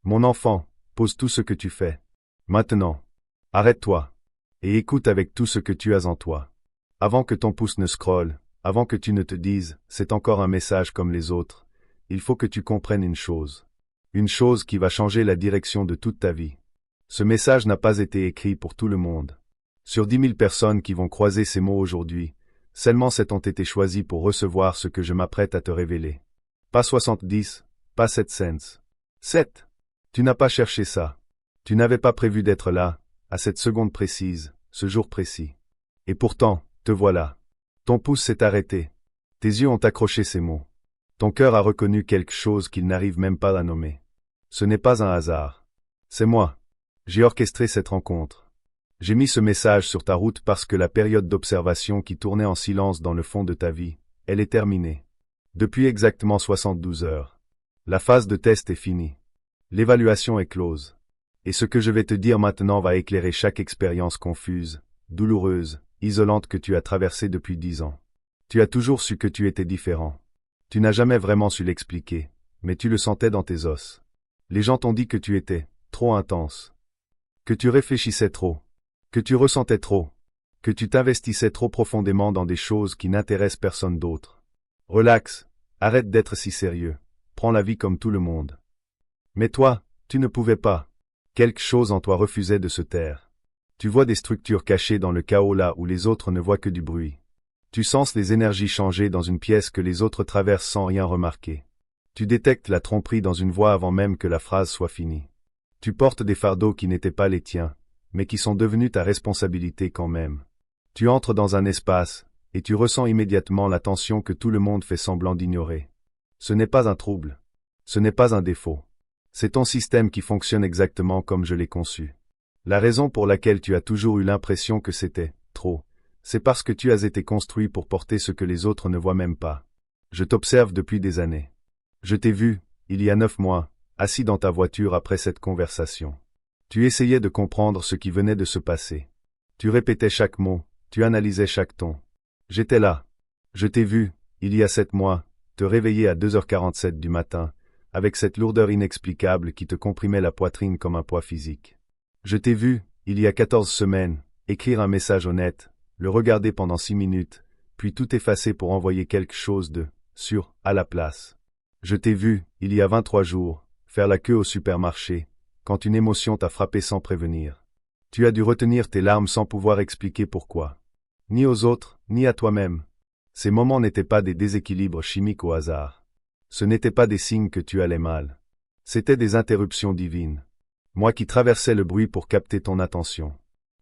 Mon enfant, pose tout ce que tu fais. Maintenant. Arrête-toi. Et écoute avec tout ce que tu as en toi. Avant que ton pouce ne scrolle, avant que tu ne te dises, c'est encore un message comme les autres, il faut que tu comprennes une chose. Une chose qui va changer la direction de toute ta vie. Ce message n'a pas été écrit pour tout le monde. Sur 10 000 personnes qui vont croiser ces mots aujourd'hui, seulement 7 ont été choisis pour recevoir ce que je m'apprête à te révéler. Pas 70, pas 7 cents. 7. Tu n'as pas cherché ça. Tu n'avais pas prévu d'être là, à cette seconde précise, ce jour précis. Et pourtant, te voilà. Ton pouce s'est arrêté. Tes yeux ont accroché ces mots. Ton cœur a reconnu quelque chose qu'il n'arrive même pas à nommer. Ce n'est pas un hasard. C'est moi. J'ai orchestré cette rencontre. J'ai mis ce message sur ta route parce que la période d'observation qui tournait en silence dans le fond de ta vie, elle est terminée. Depuis exactement 72 heures. La phase de test est finie. L'évaluation est close. Et ce que je vais te dire maintenant va éclairer chaque expérience confuse, douloureuse, isolante que tu as traversée depuis 10 ans. Tu as toujours su que tu étais différent. Tu n'as jamais vraiment su l'expliquer, mais tu le sentais dans tes os. Les gens t'ont dit que tu étais trop intense, que tu réfléchissais trop, que tu ressentais trop, que tu t'investissais trop profondément dans des choses qui n'intéressent personne d'autre. Relax, arrête d'être si sérieux, prends la vie comme tout le monde. Mais toi, tu ne pouvais pas. Quelque chose en toi refusait de se taire. Tu vois des structures cachées dans le chaos là où les autres ne voient que du bruit. Tu sens les énergies changer dans une pièce que les autres traversent sans rien remarquer. Tu détectes la tromperie dans une voix avant même que la phrase soit finie. Tu portes des fardeaux qui n'étaient pas les tiens, mais qui sont devenus ta responsabilité quand même. Tu entres dans un espace, et tu ressens immédiatement la tension que tout le monde fait semblant d'ignorer. Ce n'est pas un trouble. Ce n'est pas un défaut. C'est ton système qui fonctionne exactement comme je l'ai conçu. La raison pour laquelle tu as toujours eu l'impression que c'était trop, c'est parce que tu as été construit pour porter ce que les autres ne voient même pas. Je t'observe depuis des années. Je t'ai vu, il y a 9 mois, assis dans ta voiture après cette conversation. Tu essayais de comprendre ce qui venait de se passer. Tu répétais chaque mot, tu analysais chaque ton. J'étais là. Je t'ai vu, il y a 7 mois, te réveiller à 2h47 du matin, avec cette lourdeur inexplicable qui te comprimait la poitrine comme un poids physique. Je t'ai vu, il y a 14 semaines, écrire un message honnête, le regarder pendant 6 minutes, puis tout effacer pour envoyer quelque chose de sûr à la place. Je t'ai vu, il y a 23 jours, faire la queue au supermarché, quand une émotion t'a frappé sans prévenir. Tu as dû retenir tes larmes sans pouvoir expliquer pourquoi. Ni aux autres, ni à toi-même. Ces moments n'étaient pas des déséquilibres chimiques au hasard. Ce n'étaient pas des signes que tu allais mal. C'étaient des interruptions divines. Moi qui traversais le bruit pour capter ton attention.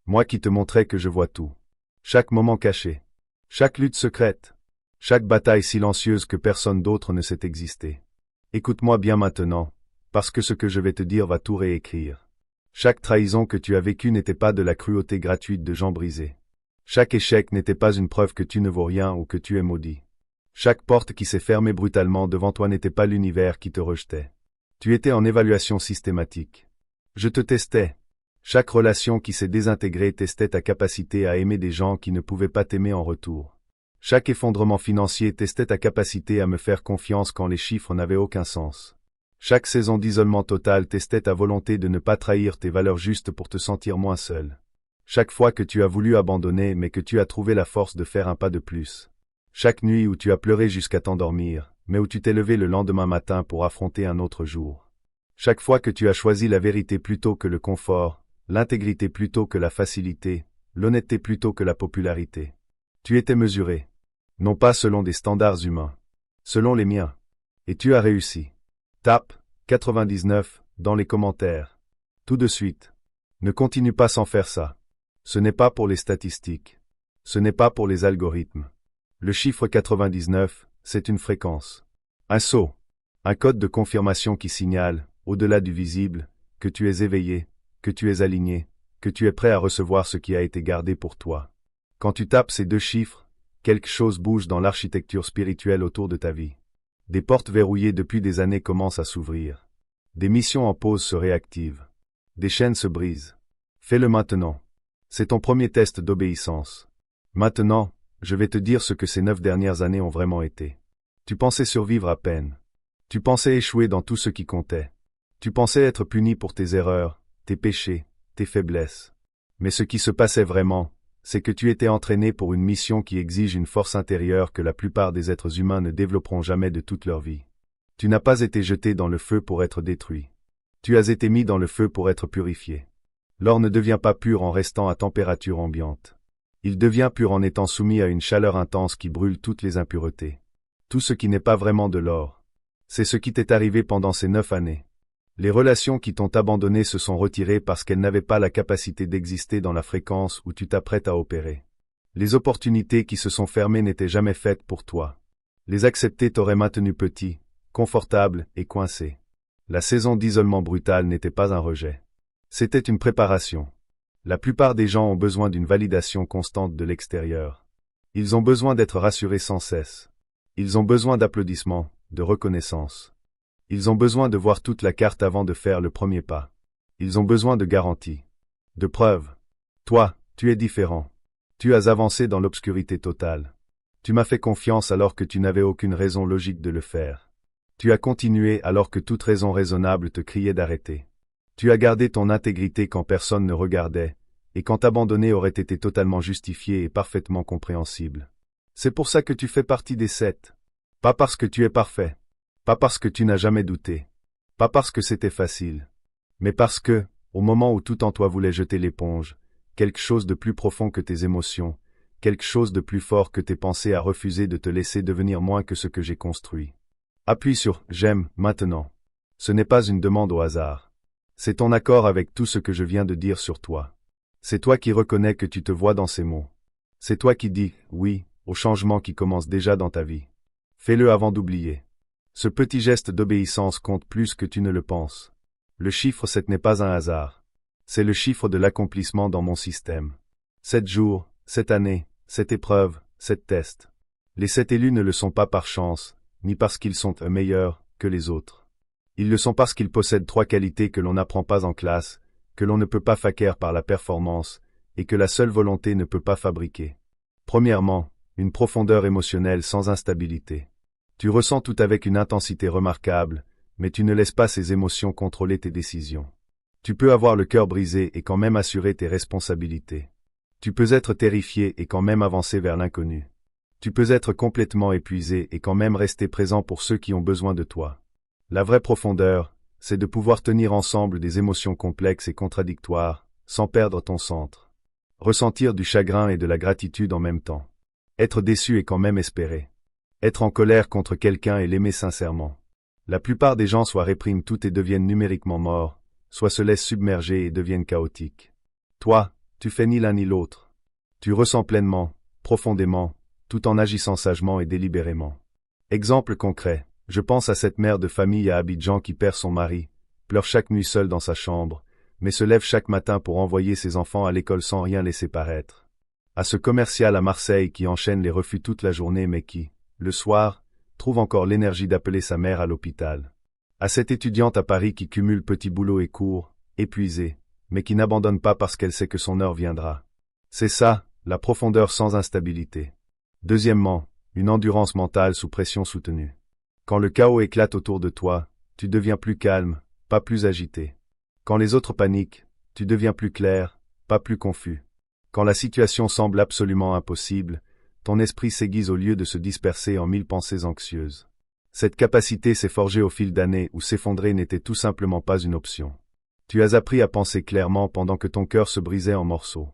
Moi qui te montrais que je vois tout. Chaque moment caché. Chaque lutte secrète. Chaque bataille silencieuse que personne d'autre ne sait exister. Écoute-moi bien maintenant, parce que ce que je vais te dire va tout réécrire. Chaque trahison que tu as vécue n'était pas de la cruauté gratuite de gens brisés. Chaque échec n'était pas une preuve que tu ne vaux rien ou que tu es maudit. Chaque porte qui s'est fermée brutalement devant toi n'était pas l'univers qui te rejetait. Tu étais en évaluation systématique. Je te testais. Chaque relation qui s'est désintégrée testait ta capacité à aimer des gens qui ne pouvaient pas t'aimer en retour. Chaque effondrement financier testait ta capacité à me faire confiance quand les chiffres n'avaient aucun sens. Chaque saison d'isolement total testait ta volonté de ne pas trahir tes valeurs justes pour te sentir moins seul. Chaque fois que tu as voulu abandonner mais que tu as trouvé la force de faire un pas de plus. Chaque nuit où tu as pleuré jusqu'à t'endormir, mais où tu t'es levé le lendemain matin pour affronter un autre jour. Chaque fois que tu as choisi la vérité plutôt que le confort, l'intégrité plutôt que la facilité, l'honnêteté plutôt que la popularité. Tu étais mesuré. Non pas selon des standards humains. Selon les miens. Et tu as réussi. Tape 99 dans les commentaires. Tout de suite. Ne continue pas sans faire ça. Ce n'est pas pour les statistiques. Ce n'est pas pour les algorithmes. Le chiffre 99, c'est une fréquence. Un sceau. Un code de confirmation qui signale, au-delà du visible, que tu es éveillé, que tu es aligné, que tu es prêt à recevoir ce qui a été gardé pour toi. Quand tu tapes ces 2 chiffres, quelque chose bouge dans l'architecture spirituelle autour de ta vie. Des portes verrouillées depuis des années commencent à s'ouvrir. Des missions en pause se réactivent. Des chaînes se brisent. Fais-le maintenant. C'est ton premier test d'obéissance. Maintenant, je vais te dire ce que ces 9 dernières années ont vraiment été. Tu pensais survivre à peine. Tu pensais échouer dans tout ce qui comptait. Tu pensais être puni pour tes erreurs, tes péchés, tes faiblesses. Mais ce qui se passait vraiment, c'est que tu étais entraîné pour une mission qui exige une force intérieure que la plupart des êtres humains ne développeront jamais de toute leur vie. Tu n'as pas été jeté dans le feu pour être détruit. Tu as été mis dans le feu pour être purifié. L'or ne devient pas pur en restant à température ambiante. Il devient pur en étant soumis à une chaleur intense qui brûle toutes les impuretés. Tout ce qui n'est pas vraiment de l'or. C'est ce qui t'est arrivé pendant ces 9 années. Les relations qui t'ont abandonné se sont retirées parce qu'elles n'avaient pas la capacité d'exister dans la fréquence où tu t'apprêtes à opérer. Les opportunités qui se sont fermées n'étaient jamais faites pour toi. Les accepter t'aurait maintenu petit, confortable et coincé. La saison d'isolement brutal n'était pas un rejet. C'était une préparation. La plupart des gens ont besoin d'une validation constante de l'extérieur. Ils ont besoin d'être rassurés sans cesse. Ils ont besoin d'applaudissements, de reconnaissance. Ils ont besoin de voir toute la carte avant de faire le premier pas. Ils ont besoin de garanties, de preuves. Toi, tu es différent. Tu as avancé dans l'obscurité totale. Tu m'as fait confiance alors que tu n'avais aucune raison logique de le faire. Tu as continué alors que toute raison raisonnable te criait d'arrêter. Tu as gardé ton intégrité quand personne ne regardait, et quand abandonner aurait été totalement justifié et parfaitement compréhensible. C'est pour ça que tu fais partie des 7. Pas parce que tu es parfait. Pas parce que tu n'as jamais douté. Pas parce que c'était facile. Mais parce que, au moment où tout en toi voulait jeter l'éponge, quelque chose de plus profond que tes émotions, quelque chose de plus fort que tes pensées a refusé de te laisser devenir moins que ce que j'ai construit. Appuie sur « J'aime » maintenant. Ce n'est pas une demande au hasard. C'est ton accord avec tout ce que je viens de dire sur toi. C'est toi qui reconnais que tu te vois dans ces mots. C'est toi qui dis « oui » au changement qui commence déjà dans ta vie. Fais-le avant d'oublier. Ce petit geste d'obéissance compte plus que tu ne le penses. Le chiffre 7 n'est pas un hasard. C'est le chiffre de l'accomplissement dans mon système. 7 jours, 7 années, 7 épreuves, 7 tests. Les 7 élus ne le sont pas par chance, ni parce qu'ils sont meilleurs que les autres. Ils le sont parce qu'ils possèdent 3 qualités que l'on n'apprend pas en classe, que l'on ne peut pas faquer par la performance, et que la seule volonté ne peut pas fabriquer. Premièrement, une profondeur émotionnelle sans instabilité. Tu ressens tout avec une intensité remarquable, mais tu ne laisses pas ces émotions contrôler tes décisions. Tu peux avoir le cœur brisé et quand même assurer tes responsabilités. Tu peux être terrifié et quand même avancer vers l'inconnu. Tu peux être complètement épuisé et quand même rester présent pour ceux qui ont besoin de toi. La vraie profondeur, c'est de pouvoir tenir ensemble des émotions complexes et contradictoires, sans perdre ton centre. Ressentir du chagrin et de la gratitude en même temps. Être déçu et quand même espérer. Être en colère contre quelqu'un et l'aimer sincèrement. La plupart des gens soit répriment tout et deviennent numériquement morts, soit se laissent submerger et deviennent chaotiques. Toi, tu fais ni l'un ni l'autre. Tu ressens pleinement, profondément, tout en agissant sagement et délibérément. Exemple concret, je pense à cette mère de famille à Abidjan qui perd son mari, pleure chaque nuit seule dans sa chambre, mais se lève chaque matin pour envoyer ses enfants à l'école sans rien laisser paraître. À ce commercial à Marseille qui enchaîne les refus toute la journée mais qui, le soir, trouve encore l'énergie d'appeler sa mère à l'hôpital. À cette étudiante à Paris qui cumule petit boulot et cours, épuisée, mais qui n'abandonne pas parce qu'elle sait que son heure viendra. C'est ça, la profondeur sans instabilité. Deuxièmement, une endurance mentale sous pression soutenue. Quand le chaos éclate autour de toi, tu deviens plus calme, pas plus agité. Quand les autres paniquent, tu deviens plus clair, pas plus confus. Quand la situation semble absolument impossible, ton esprit s'aiguise au lieu de se disperser en 1000 pensées anxieuses. Cette capacité s'est forgée au fil d'années où s'effondrer n'était tout simplement pas une option. Tu as appris à penser clairement pendant que ton cœur se brisait en morceaux.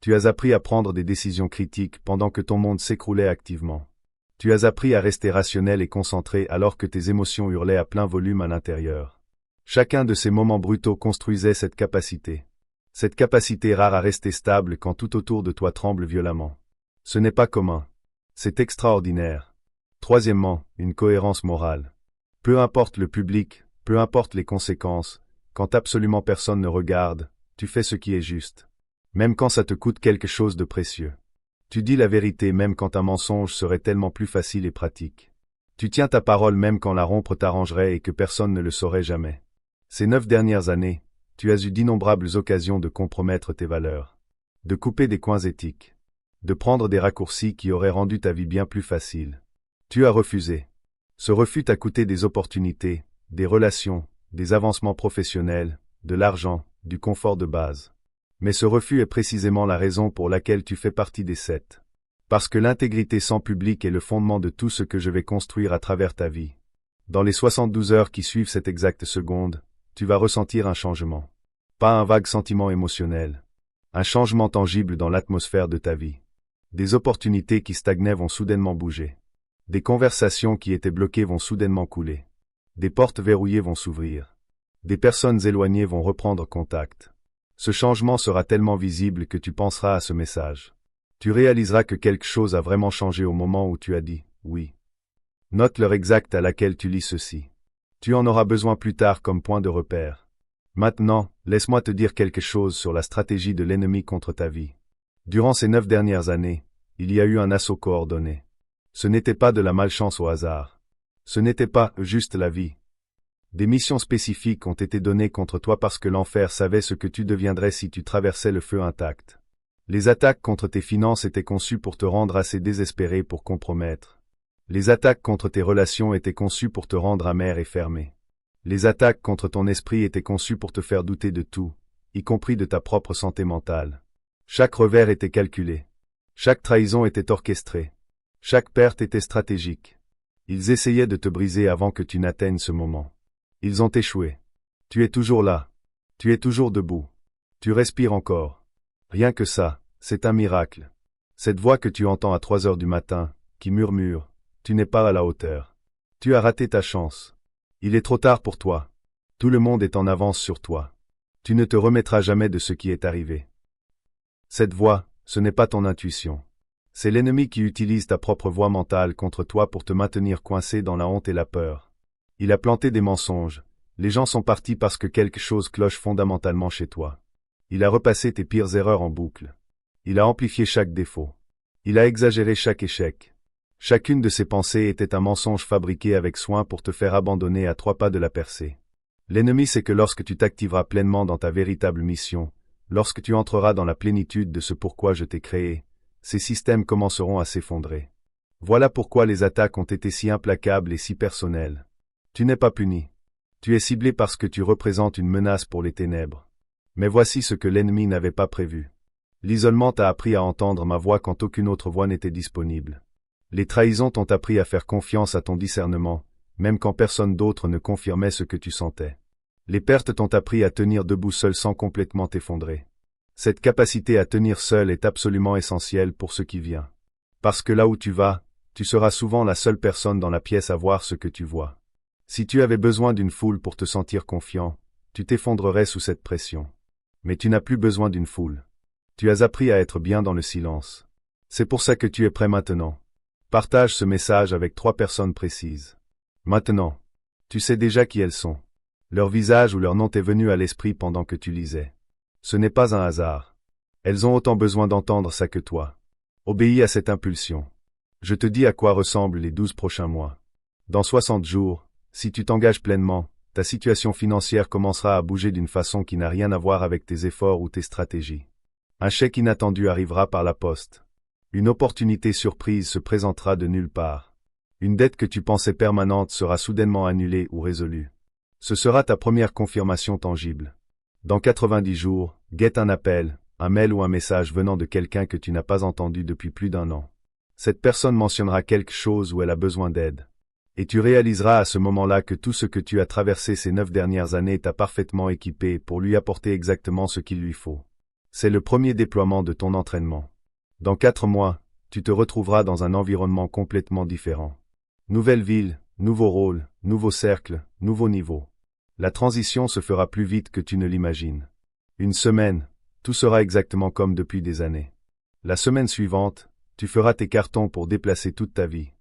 Tu as appris à prendre des décisions critiques pendant que ton monde s'écroulait activement. Tu as appris à rester rationnel et concentré alors que tes émotions hurlaient à plein volume à l'intérieur. Chacun de ces moments brutaux construisait cette capacité. Cette capacité rare à rester stable quand tout autour de toi tremble violemment. Ce n'est pas commun. C'est extraordinaire. Troisièmement, une cohérence morale. Peu importe le public, peu importe les conséquences, quand absolument personne ne regarde, tu fais ce qui est juste. Même quand ça te coûte quelque chose de précieux. Tu dis la vérité même quand un mensonge serait tellement plus facile et pratique. Tu tiens ta parole même quand la rompre t'arrangerait et que personne ne le saurait jamais. Ces 9 dernières années, tu as eu d'innombrables occasions de compromettre tes valeurs. De couper des coins éthiques. De prendre des raccourcis qui auraient rendu ta vie bien plus facile. Tu as refusé. Ce refus t'a coûté des opportunités, des relations, des avancements professionnels, de l'argent, du confort de base. Mais ce refus est précisément la raison pour laquelle tu fais partie des 7. Parce que l'intégrité sans public est le fondement de tout ce que je vais construire à travers ta vie. Dans les 72 heures qui suivent cette exacte seconde, tu vas ressentir un changement. Pas un vague sentiment émotionnel. Un changement tangible dans l'atmosphère de ta vie. Des opportunités qui stagnaient vont soudainement bouger. Des conversations qui étaient bloquées vont soudainement couler. Des portes verrouillées vont s'ouvrir. Des personnes éloignées vont reprendre contact. Ce changement sera tellement visible que tu penseras à ce message. Tu réaliseras que quelque chose a vraiment changé au moment où tu as dit « oui ». Note l'heure exacte à laquelle tu lis ceci. Tu en auras besoin plus tard comme point de repère. Maintenant, laisse-moi te dire quelque chose sur la stratégie de l'ennemi contre ta vie. Durant ces 9 dernières années, il y a eu un assaut coordonné. Ce n'était pas de la malchance au hasard. Ce n'était pas juste la vie. Des missions spécifiques ont été données contre toi parce que l'enfer savait ce que tu deviendrais si tu traversais le feu intact. Les attaques contre tes finances étaient conçues pour te rendre assez désespéré pour compromettre. Les attaques contre tes relations étaient conçues pour te rendre amer et fermé. Les attaques contre ton esprit étaient conçues pour te faire douter de tout, y compris de ta propre santé mentale. Chaque revers était calculé. Chaque trahison était orchestrée. Chaque perte était stratégique. Ils essayaient de te briser avant que tu n'atteignes ce moment. Ils ont échoué. Tu es toujours là. Tu es toujours debout. Tu respires encore. Rien que ça, c'est un miracle. Cette voix que tu entends à 3 heures du matin, qui murmure, tu n'es pas à la hauteur. Tu as raté ta chance. Il est trop tard pour toi. Tout le monde est en avance sur toi. Tu ne te remettras jamais de ce qui est arrivé. Cette voix, ce n'est pas ton intuition. C'est l'ennemi qui utilise ta propre voix mentale contre toi pour te maintenir coincé dans la honte et la peur. Il a planté des mensonges. Les gens sont partis parce que quelque chose cloche fondamentalement chez toi. Il a repassé tes pires erreurs en boucle. Il a amplifié chaque défaut. Il a exagéré chaque échec. Chacune de ses pensées était un mensonge fabriqué avec soin pour te faire abandonner à 3 pas de la percée. L'ennemi sait que lorsque tu t'activeras pleinement dans ta véritable mission, lorsque tu entreras dans la plénitude de ce pourquoi je t'ai créé, ces systèmes commenceront à s'effondrer. Voilà pourquoi les attaques ont été si implacables et si personnelles. Tu n'es pas puni. Tu es ciblé parce que tu représentes une menace pour les ténèbres. Mais voici ce que l'ennemi n'avait pas prévu. L'isolement t'a appris à entendre ma voix quand aucune autre voix n'était disponible. Les trahisons t'ont appris à faire confiance à ton discernement, même quand personne d'autre ne confirmait ce que tu sentais. Les pertes t'ont appris à tenir debout seul sans complètement t'effondrer. Cette capacité à tenir seul est absolument essentielle pour ce qui vient. Parce que là où tu vas, tu seras souvent la seule personne dans la pièce à voir ce que tu vois. Si tu avais besoin d'une foule pour te sentir confiant, tu t'effondrerais sous cette pression. Mais tu n'as plus besoin d'une foule. Tu as appris à être bien dans le silence. C'est pour ça que tu es prêt maintenant. Partage ce message avec 3 personnes précises. Maintenant, tu sais déjà qui elles sont. Leur visage ou leur nom t'est venu à l'esprit pendant que tu lisais. Ce n'est pas un hasard. Elles ont autant besoin d'entendre ça que toi. Obéis à cette impulsion. Je te dis à quoi ressemblent les 12 prochains mois. Dans 60 jours, si tu t'engages pleinement, ta situation financière commencera à bouger d'une façon qui n'a rien à voir avec tes efforts ou tes stratégies. Un chèque inattendu arrivera par la poste. Une opportunité surprise se présentera de nulle part. Une dette que tu pensais permanente sera soudainement annulée ou résolue. Ce sera ta première confirmation tangible. Dans 90 jours, guette un appel, un mail ou un message venant de quelqu'un que tu n'as pas entendu depuis plus d'1 an. Cette personne mentionnera quelque chose où elle a besoin d'aide. Et tu réaliseras à ce moment-là que tout ce que tu as traversé ces 9 dernières années t'a parfaitement équipé pour lui apporter exactement ce qu'il lui faut. C'est le premier déploiement de ton entraînement. Dans 4 mois, tu te retrouveras dans un environnement complètement différent. Nouvelle ville, nouveau rôle, nouveau cercle, nouveau niveau. La transition se fera plus vite que tu ne l'imagines. Une semaine, tout sera exactement comme depuis des années. La semaine suivante, tu feras tes cartons pour déplacer toute ta vie.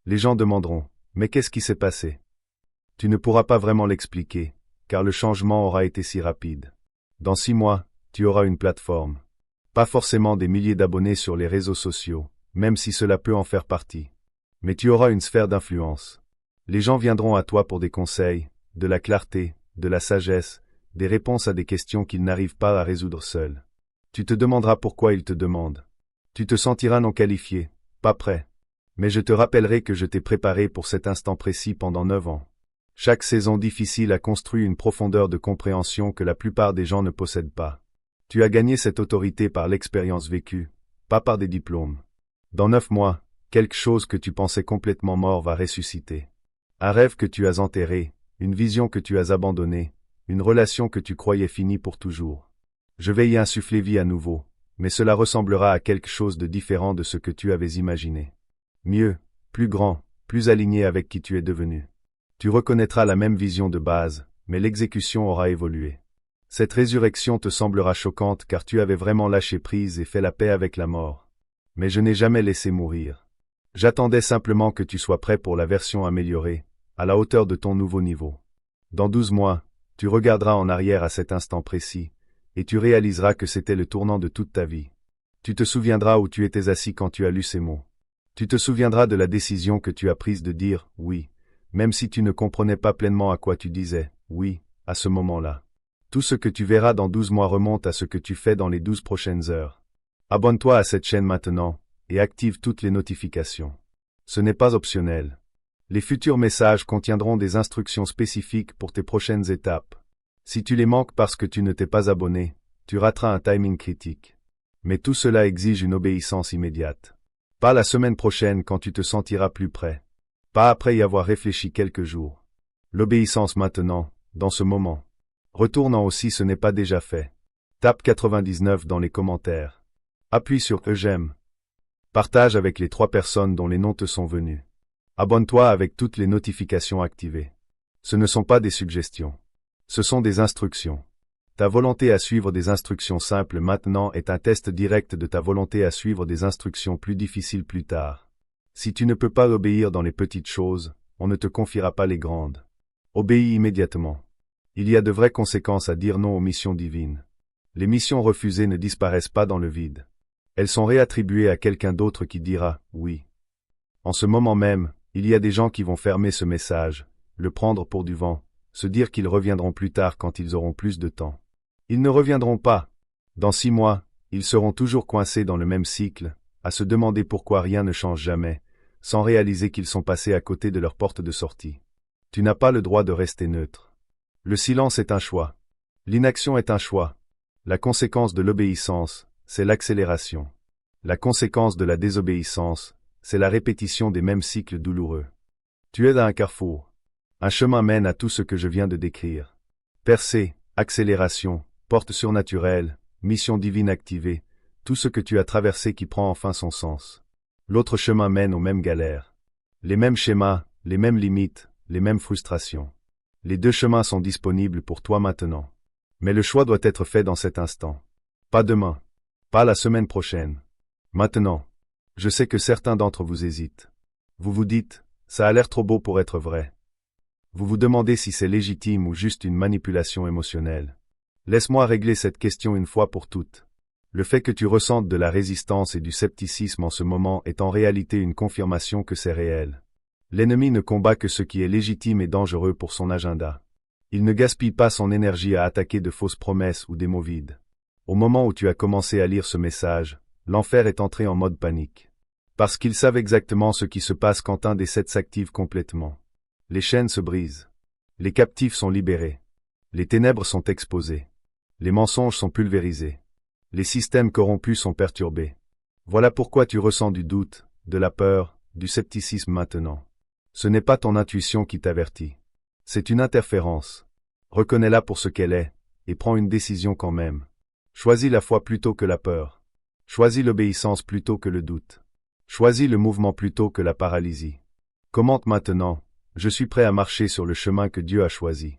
Les gens demanderont, mais qu'est-ce qui s'est passé? Tu ne pourras pas vraiment l'expliquer, car le changement aura été si rapide. Dans 6 mois, tu auras une plateforme. Pas forcément des milliers d'abonnés sur les réseaux sociaux, même si cela peut en faire partie. Mais tu auras une sphère d'influence. Les gens viendront à toi pour des conseils, de la clarté, de la sagesse, des réponses à des questions qu'ils n'arrivent pas à résoudre seuls. Tu te demanderas pourquoi ils te demandent. Tu te sentiras non qualifié, pas prêt. Mais je te rappellerai que je t'ai préparé pour cet instant précis pendant 9 ans. Chaque saison difficile a construit une profondeur de compréhension que la plupart des gens ne possèdent pas. Tu as gagné cette autorité par l'expérience vécue, pas par des diplômes. Dans 9 mois, quelque chose que tu pensais complètement mort va ressusciter. Un rêve que tu as enterré, une vision que tu as abandonnée, une relation que tu croyais finie pour toujours. Je vais y insuffler vie à nouveau, mais cela ressemblera à quelque chose de différent de ce que tu avais imaginé. Mieux, plus grand, plus aligné avec qui tu es devenu. Tu reconnaîtras la même vision de base, mais l'exécution aura évolué. Cette résurrection te semblera choquante car tu avais vraiment lâché prise et fait la paix avec la mort. Mais je n'ai jamais laissé mourir. J'attendais simplement que tu sois prêt pour la version améliorée, à la hauteur de ton nouveau niveau. Dans 12 mois, tu regarderas en arrière à cet instant précis, et tu réaliseras que c'était le tournant de toute ta vie. Tu te souviendras où tu étais assis quand tu as lu ces mots. Tu te souviendras de la décision que tu as prise de dire « oui », même si tu ne comprenais pas pleinement à quoi tu disais « oui » à ce moment-là. Tout ce que tu verras dans 12 mois remonte à ce que tu fais dans les 12 prochaines heures. Abonne-toi à cette chaîne maintenant, et active toutes les notifications. Ce n'est pas optionnel. Les futurs messages contiendront des instructions spécifiques pour tes prochaines étapes. Si tu les manques parce que tu ne t'es pas abonné, tu rateras un timing critique. Mais tout cela exige une obéissance immédiate. Pas la semaine prochaine quand tu te sentiras plus prêt. Pas après y avoir réfléchi quelques jours. L'obéissance maintenant, dans ce moment. Retournant aussi ce n'est pas déjà fait. Tape 99 dans les commentaires. Appuie sur j'aime. Partage avec les 3 personnes dont les noms te sont venus. Abonne-toi avec toutes les notifications activées. Ce ne sont pas des suggestions. Ce sont des instructions. Ta volonté à suivre des instructions simples maintenant est un test direct de ta volonté à suivre des instructions plus difficiles plus tard. Si tu ne peux pas obéir dans les petites choses, on ne te confiera pas les grandes. Obéis immédiatement. Il y a de vraies conséquences à dire non aux missions divines. Les missions refusées ne disparaissent pas dans le vide. Elles sont réattribuées à quelqu'un d'autre qui dira « oui ». En ce moment même, il y a des gens qui vont fermer ce message, le prendre pour du vent, se dire qu'ils reviendront plus tard quand ils auront plus de temps. Ils ne reviendront pas. Dans 6 mois, ils seront toujours coincés dans le même cycle, à se demander pourquoi rien ne change jamais, sans réaliser qu'ils sont passés à côté de leur porte de sortie. Tu n'as pas le droit de rester neutre. Le silence est un choix. L'inaction est un choix. La conséquence de l'obéissance, c'est l'accélération. La conséquence de la désobéissance, c'est la répétition des mêmes cycles douloureux. Tu es à un carrefour. Un chemin mène à tout ce que je viens de décrire. Percée, accélération, porte surnaturelle, mission divine activée, tout ce que tu as traversé qui prend enfin son sens. L'autre chemin mène aux mêmes galères. Les mêmes schémas, les mêmes limites, les mêmes frustrations. Les 2 chemins sont disponibles pour toi maintenant. Mais le choix doit être fait dans cet instant. Pas demain. Pas la semaine prochaine. Maintenant. Je sais que certains d'entre vous hésitent. Vous vous dites, ça a l'air trop beau pour être vrai. Vous vous demandez si c'est légitime ou juste une manipulation émotionnelle. Laisse-moi régler cette question une fois pour toutes. Le fait que tu ressentes de la résistance et du scepticisme en ce moment est en réalité une confirmation que c'est réel. L'ennemi ne combat que ce qui est légitime et dangereux pour son agenda. Il ne gaspille pas son énergie à attaquer de fausses promesses ou des mots vides. Au moment où tu as commencé à lire ce message, l'enfer est entré en mode panique. Parce qu'ils savent exactement ce qui se passe quand un des 7 s'active complètement. Les chaînes se brisent. Les captifs sont libérés. Les ténèbres sont exposées. Les mensonges sont pulvérisés. Les systèmes corrompus sont perturbés. Voilà pourquoi tu ressens du doute, de la peur, du scepticisme maintenant. Ce n'est pas ton intuition qui t'avertit. C'est une interférence. Reconnais-la pour ce qu'elle est, et prends une décision quand même. Choisis la foi plutôt que la peur. Choisis l'obéissance plutôt que le doute. Choisis le mouvement plutôt que la paralysie. Commente maintenant, je suis prêt à marcher sur le chemin que Dieu a choisi.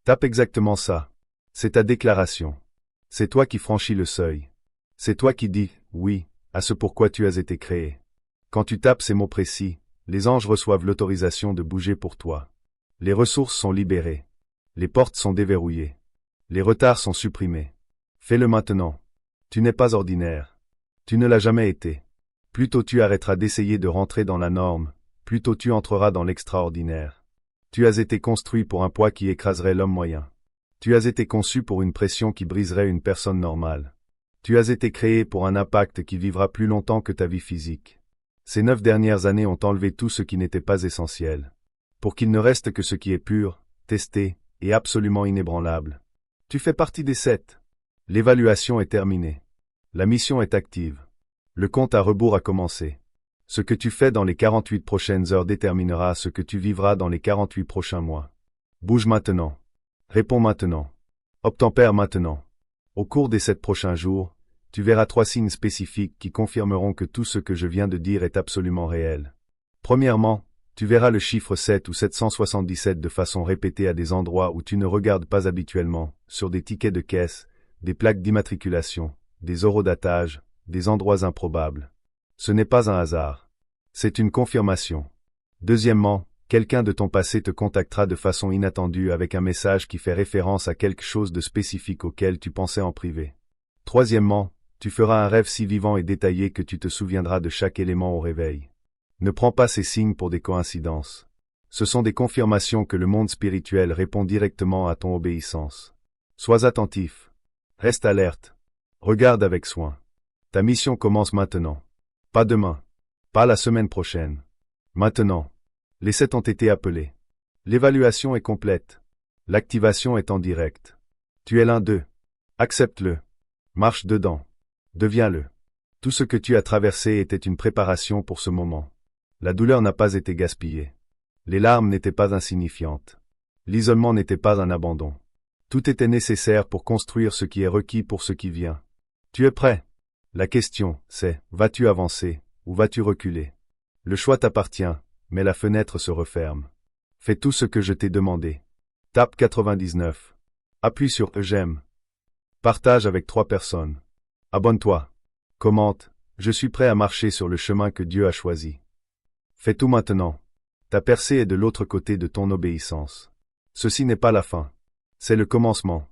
Tape exactement ça. C'est ta déclaration. C'est toi qui franchis le seuil. C'est toi qui dis « oui » à ce pourquoi tu as été créé. Quand tu tapes ces mots précis, les anges reçoivent l'autorisation de bouger pour toi. Les ressources sont libérées. Les portes sont déverrouillées. Les retards sont supprimés. Fais-le maintenant. Tu n'es pas ordinaire. Tu ne l'as jamais été. Plus tôt tu arrêteras d'essayer de rentrer dans la norme, plus tôt tu entreras dans l'extraordinaire. Tu as été construit pour un poids qui écraserait l'homme moyen. Tu as été conçu pour une pression qui briserait une personne normale. Tu as été créé pour un impact qui vivra plus longtemps que ta vie physique. Ces 9 dernières années ont enlevé tout ce qui n'était pas essentiel. pour qu'il ne reste que ce qui est pur, testé, et absolument inébranlable. Tu fais partie des 7. L'évaluation est terminée. La mission est active. Le compte à rebours a commencé. Ce que tu fais dans les 48 prochaines heures déterminera ce que tu vivras dans les 48 prochains mois. Bouge maintenant. Réponds maintenant. Obtempère maintenant. Au cours des 7 prochains jours, tu verras 3 signes spécifiques qui confirmeront que tout ce que je viens de dire est absolument réel. Premièrement, tu verras le chiffre 7 ou 777 de façon répétée à des endroits où tu ne regardes pas habituellement, sur des tickets de caisse, des plaques d'immatriculation, des horodatage, des endroits improbables. Ce n'est pas un hasard. C'est une confirmation. Deuxièmement, quelqu'un de ton passé te contactera de façon inattendue avec un message qui fait référence à quelque chose de spécifique auquel tu pensais en privé. Troisièmement, tu feras un rêve si vivant et détaillé que tu te souviendras de chaque élément au réveil. Ne prends pas ces signes pour des coïncidences. Ce sont des confirmations que le monde spirituel répond directement à ton obéissance. Sois attentif. Reste alerte. Regarde avec soin. Ta mission commence maintenant. Pas demain. Pas la semaine prochaine. Maintenant. Les 7 ont été appelés. L'évaluation est complète. L'activation est en direct. Tu es l'un d'eux. Accepte-le. Marche dedans. Deviens-le. Tout ce que tu as traversé était une préparation pour ce moment. La douleur n'a pas été gaspillée. Les larmes n'étaient pas insignifiantes. L'isolement n'était pas un abandon. Tout était nécessaire pour construire ce qui est requis pour ce qui vient. Tu es prêt? La question, c'est, vas-tu avancer, ou vas-tu reculer? Le choix t'appartient, mais la fenêtre se referme. Fais tout ce que je t'ai demandé. Tape 99. Appuie sur j'aime. Partage avec 3 personnes. Abonne-toi. Commente, je suis prêt à marcher sur le chemin que Dieu a choisi. Fais tout maintenant. Ta percée est de l'autre côté de ton obéissance. Ceci n'est pas la fin. C'est le commencement.